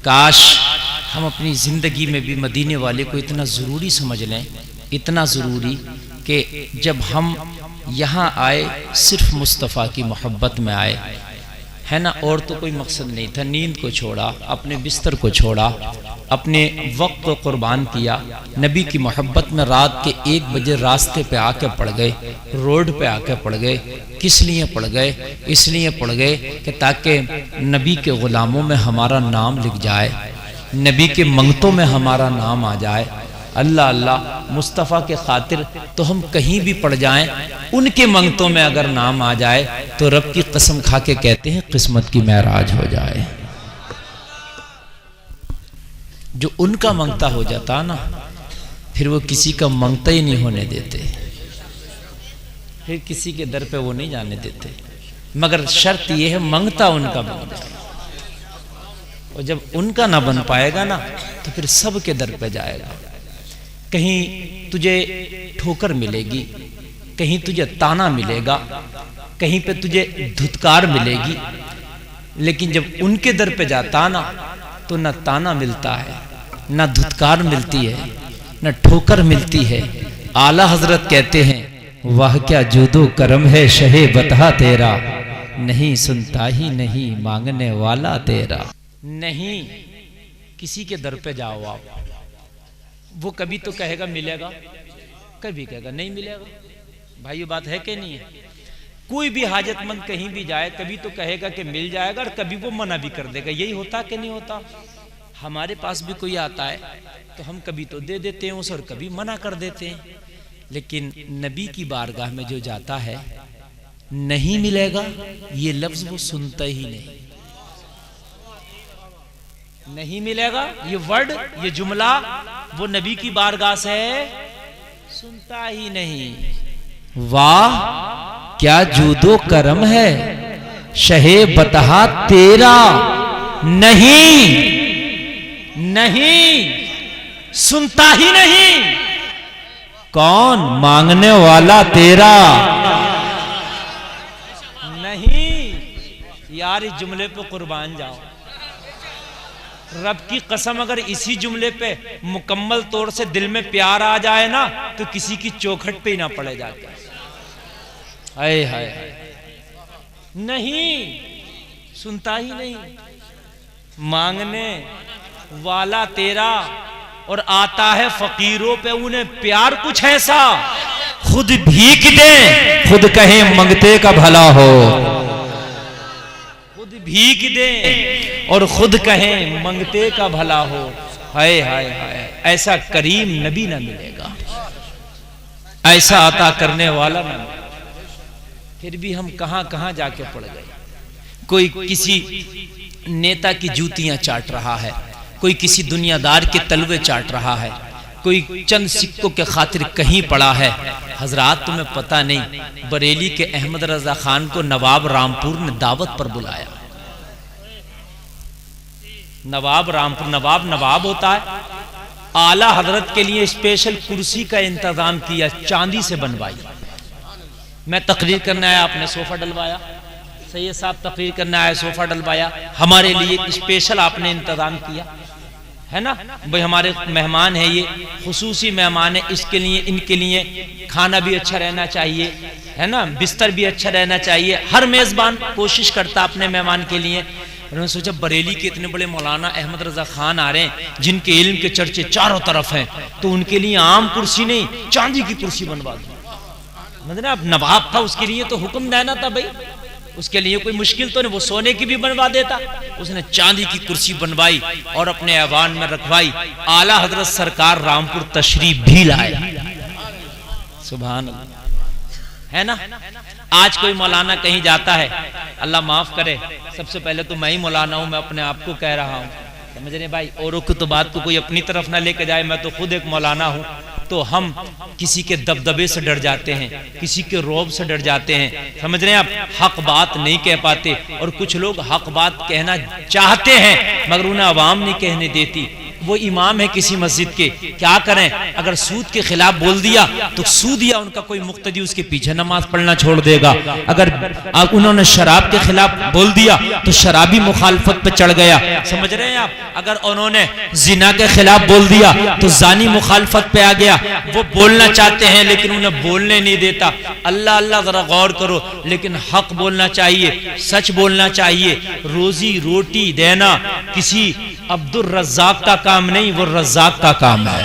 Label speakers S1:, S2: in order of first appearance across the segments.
S1: کاش ہم اپنی زندگی میں بھی مدینے والے کو اتنا ضروری سمجھ لیں، اتنا ضروری کہ جب ہم یہاں آئے صرف مصطفیٰ کی محبت میں آئے، ہے نا، اور تو کوئی مقصد نہیں تھا۔ نیند کو چھوڑا، اپنے بستر کو چھوڑا، اپنے وقت کو قربان کیا، نبی کی محبت میں رات کے 1 بجے راستے پہ آ کے پڑ گئے، روڈ پہ آ کے پڑ گئے۔ کس لیے پڑ گئے؟ اس لیے پڑ گئے کہ تاکہ نبی کے غلاموں میں ہمارا نام لکھ جائے، نبی کے منگتوں میں ہمارا نام آ جائے۔ اللہ اللہ، مصطفیٰ کے خاطر تو ہم کہیں بھی پڑ جائیں، ان کے منگتوں میں اگر نام آ جائے تو رب کی قسم کھا کے کہتے ہیں قسمت کی معراج ہو جائے۔ جو ان کا منگتا ہو جاتا نا، پھر وہ کسی کا منگتا ہی نہیں ہونے دیتے، پھر کسی کے در پہ وہ نہیں جانے دیتے، مگر شرط یہ ہے منگتا ان کا بن جائے، اور جب ان کا نہ بن پائے گا نا تو پھر سب کے در پہ جائے گا۔ کہیں تجھے ٹھوکر ملے گی، کہیں تجھے تانا ملے گا، کہیں پہ تجھے دھتکار ملے گی، لیکن جب ان کے در پہ جاتا نا تو نہ تانا ملتا ہے، نہ دھتکار ملتی ہے، نہ ٹھوکر ملتی ہے۔ اعلیٰ حضرت کہتے ہیں واہ کیا جود و کرم ہے شہ بتا تیرا، نہیں سنتا ہی نہیں مانگنے والا تیرا۔ نہیں، کسی کے در پہ جاؤ آپ، وہ کبھی تو کہے گا ملے گا، کبھی کہے گا نہیں ملے گا۔ بھائی یہ بات ہے کہ نہیں ہے؟ کوئی بھی حاجت مند کہیں بھی جائے کبھی تو کہے گا کہ مل جائے گا، اور کبھی وہ منع بھی کر دے گا۔ یہی ہوتا کہ نہیں ہوتا؟ ہمارے پاس بھی کوئی آتا ہے تو ہم کبھی تو دے دیتے ہیں اسے اور کبھی منع کر دیتے ہیں، لیکن نبی کی بارگاہ میں جو جاتا ہے نہیں ملے گا یہ لفظ وہ سنتا ہی نہیں، نہیں ملے گا یہ ورڈ، یہ جملہ وہ نبی کی بارگاہ سے سنتا ہی نہیں۔ واہ کیا جود و کرم ہے شہ بتہا تیرا، نہیں نہیں سنتا ہی نہیں، کون مانگنے والا تیرا۔ نہیں یار، اس جملے پہ قربان جاؤ، رب کی قسم اگر اسی جملے پہ مکمل طور سے دل میں پیار آ جائے نا تو کسی کی چوکھٹ پہ ہی نہ پڑے جاتے۔ ہائے ہائے، نہیں سنتا ہی نہیں، مانگنے والا تیرا، اور آتا ہے فقیروں پہ انہیں پیار کچھ ایسا، خود بھیک دے خود کہیں منگتے کا بھلا ہو، خود بھیک دے اور خود کہیں منگتے کا بھلا ہو۔ ہائے ہائے ہائے، ایسا کریم نبی نہ ملے گا، ایسا عطا کرنے والا نہ ملے گا۔ پھر بھی ہم کہاں کہاں جا کے پڑ گئے۔ کوئی کسی نیتا کی جوتیاں چاٹ رہا ہے، کوئی کسی دنیا دار کے تلوے چاٹ رہا ہے، کوئی چند سکوں کے خاطر کہیں پڑا ہے۔ حضرات تمہیں پتہ نہیں، بریلی کے احمد رضا خان کو نواب رامپور نے دعوت پر بلایا۔ نواب رامپور، نواب ہوتا ہے، اعلیٰ حضرت کے لیے اسپیشل کرسی کا انتظام کیا، چاندی سے بنوائی۔ میں تقریر کرنا ہے، آپ نے صوفہ ڈلوایا، سید صاحب تقریر کرنا ہے، صوفہ ڈلوایا، ہمارے لیے اسپیشل آپ نے انتظام کیا ہے نا۔ بھئی ہمارے مہمان ہیں، یہ خصوصی مہمان ہیں، اس کے لیے ان کے لیے کھانا بھی اچھا رہنا چاہیے، ہے نا، بستر بھی اچھا رہنا چاہیے۔ ہر میزبان کوشش کرتا اپنے مہمان کے لیے۔ انہوں نے سوچا بریلی کے اتنے بڑے مولانا احمد رضا خان آ رہے ہیں جن کے علم کے چرچے چاروں طرف ہیں، تو ان کے لیے عام کرسی نہیں چاندی کی کرسی بنوا دو۔ مطلب اب نواب تھا، اس کے لیے تو حکم دینا تھا بھائی، اس کے لیے کوئی مشکل تو نہیں، وہ سونے کی بھی بنوا دیتا۔ اس نے چاندی کی کرسی بنوائی اور اپنے ایوان میں رکھوائی۔ اعلیٰ حضرت سرکار رامپور تشریف بھی لائے۔ سبحان اللہ، ہے نا۔ آج کوئی مولانا کہیں جاتا ہے، اللہ معاف کرے، سب سے پہلے تو میں ہی مولانا ہوں، میں اپنے آپ کو کہہ رہا ہوں، سمجھ رہے بھائی، اوروں کی تو بات کو کوئی اپنی طرف نہ لے کے جائے، میں تو خود ایک مولانا ہوں۔ تو ہم کسی کے دبدبے سے ڈر جاتے ہیں، کسی کے روب سے ڈر جاتے ہیں، سمجھ رہے ہیں آپ، حق بات نہیں کہہ پاتے، اور کچھ لوگ حق بات کہنا چاہتے ہیں مگر انہیں عوام نہیں کہنے دیتی۔ وہ امام ہے کسی مسجد کے، کیا کریں؟ اگر سود کے خلاف بول دیا تو سود یا ان کا کوئی مقتدی اس کے پیچھے نماز پڑھنا چھوڑ دے گا، اگر انہوں نے شراب کے خلاف بول دیا تو شرابی مخالفت پہ چڑھ گیا، سمجھ رہے ہیں آپ؟ اگر انہوں نے زنا کے خلاف بول دیا تو زانی مخالفت پہ آ گیا، وہ بولنا چاہتے ہیں لیکن انہیں بولنے نہیں دیتا۔ اللہ اللہ ذرا غور کرو، لیکن حق بولنا چاہیے، سچ بولنا چاہیے۔ روزی روٹی دینا کسی عبد الرزاق کا کام نہیں، وہ رزاق کا کام ہے،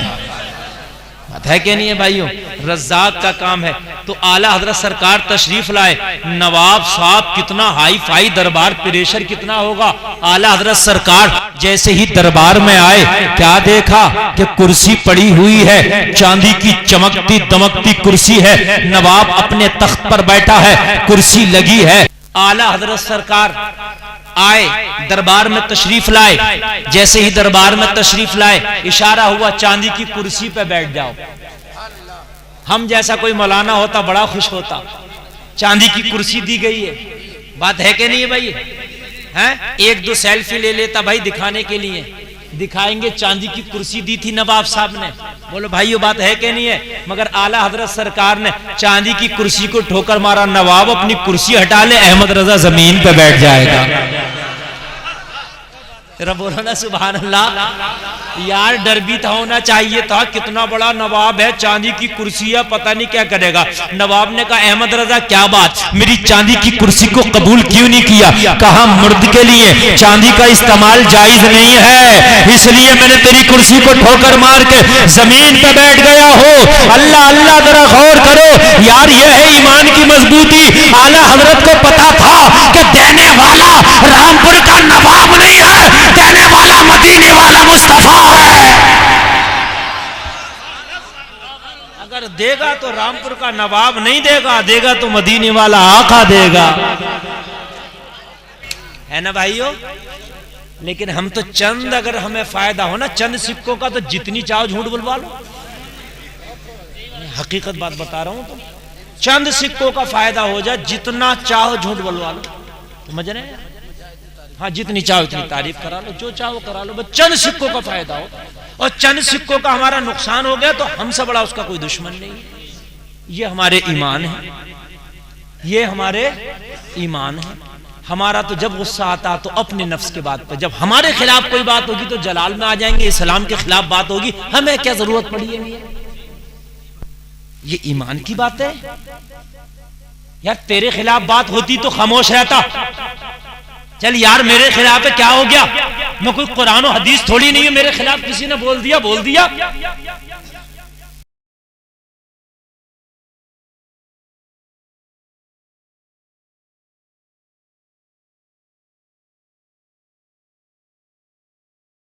S1: بات ہے کہ نہیں ہے بھائیوں؟ رزاق کا کام ہے۔ تو اعلیٰ حضرت سرکار تشریف لائے، نواب صاحب کتنا ہائی فائی دربار، پریشر کتنا ہوگا۔ اعلیٰ حضرت سرکار جیسے ہی دربار میں آئے، کیا دیکھا کہ کرسی پڑی ہوئی ہے، چاندی کی چمکتی دمکتی کرسی ہے، نواب اپنے تخت پر بیٹھا ہے، کرسی لگی ہے۔ اعلیٰ حضرت سرکار آئے، دربار میں تشریف لائے، جیسے ہی دربار میں تشریف لائے اشارہ ہوا چاندی کی کرسی پہ بیٹھ جاؤ۔ ہم جیسا کوئی مولانا ہوتا بڑا خوش ہوتا، چاندی کی کرسی دی گئی ہے، بات ہے کہ نہیں ہے بھائی؟ ایک دو سیلفی لے لیتا بھائی دکھانے کے لیے، دکھائیں گے چاندی کی کرسی دی تھی نواب صاحب نے، بولو بھائیو بات ہے کہ نہیں ہے؟ مگر اعلیٰ حضرت سرکار نے چاندی کی کرسی کو ٹھوکر مارا، نواب اپنی کرسی ہٹا لے، احمد رضا زمین پہ بیٹھ جائے گا۔ بولو نا سبحان اللہ۔ یار ڈر بھی تھا، ہونا چاہیے تھا، کتنا بڑا نواب ہے، چاندی کی کرسی ہے، پتہ نہیں کیا کرے گا۔ نواب نے کہا احمد رضا کیا بات، میری چاندی کی کرسی کو قبول کیوں نہیں کیا؟ کہا مرد کے لیے چاندی کا استعمال جائز نہیں ہے، اس لیے میں نے تیری کرسی کو ٹھوکر مار کے زمین پہ بیٹھ گیا ہوں۔ اللہ اللہ ذرا غور کرو یار، یہ ہے ایمان کی مضبوطی۔ اعلیٰ حضرت کو پتا تھا کہ دینے والا رامپور کا نواب نہیں ہے، دینے والا مدینے والا مصطفیٰ ہے۔ اگر دے گا تو رامپور کا نواب نہیں دے گا، دے گا تو مدینے والا آقا دے گا، ہے نا بھائیو؟ لیکن ہم تو چند، اگر ہمیں فائدہ ہونا چند سکوں کا تو جتنی چاہو جھوٹ بلوا لو، حقیقت بات بتا رہا ہوں، تو چند سکوں کا فائدہ ہو جائے، جتنا چاہو جھوٹ بلوا لو، سمجھ رہے ہیں؟ ہاں جتنی چاہو اتنی تعریف کرا لو، جو چاہو کرا لو، بس چند سکوں کا فائدہ ہو، اور چند سکوں کا ہمارا نقصان ہو گیا تو ہم سے بڑا اس کا کوئی دشمن نہیں ہے۔ یہ ہمارے ایمان ہے، یہ ہمارے ایمان ہے۔ ہمارا تو جب غصہ آتا تو اپنے نفس کے بات پہ، جب ہمارے خلاف کوئی بات ہوگی تو جلال میں آ جائیں گے، اسلام کے خلاف بات ہوگی ہمیں کیا ضرورت پڑی ہے؟ یہ ایمان کی بات ہے یار۔ تیرے خلاف بات ہوتی تو خاموش رہتا، چل یار میرے خلاف ہے کیا ہو گیا، میں کوئی قرآن و حدیث تھوڑی نہیں ہے، میرے خلاف کسی نے بول دیا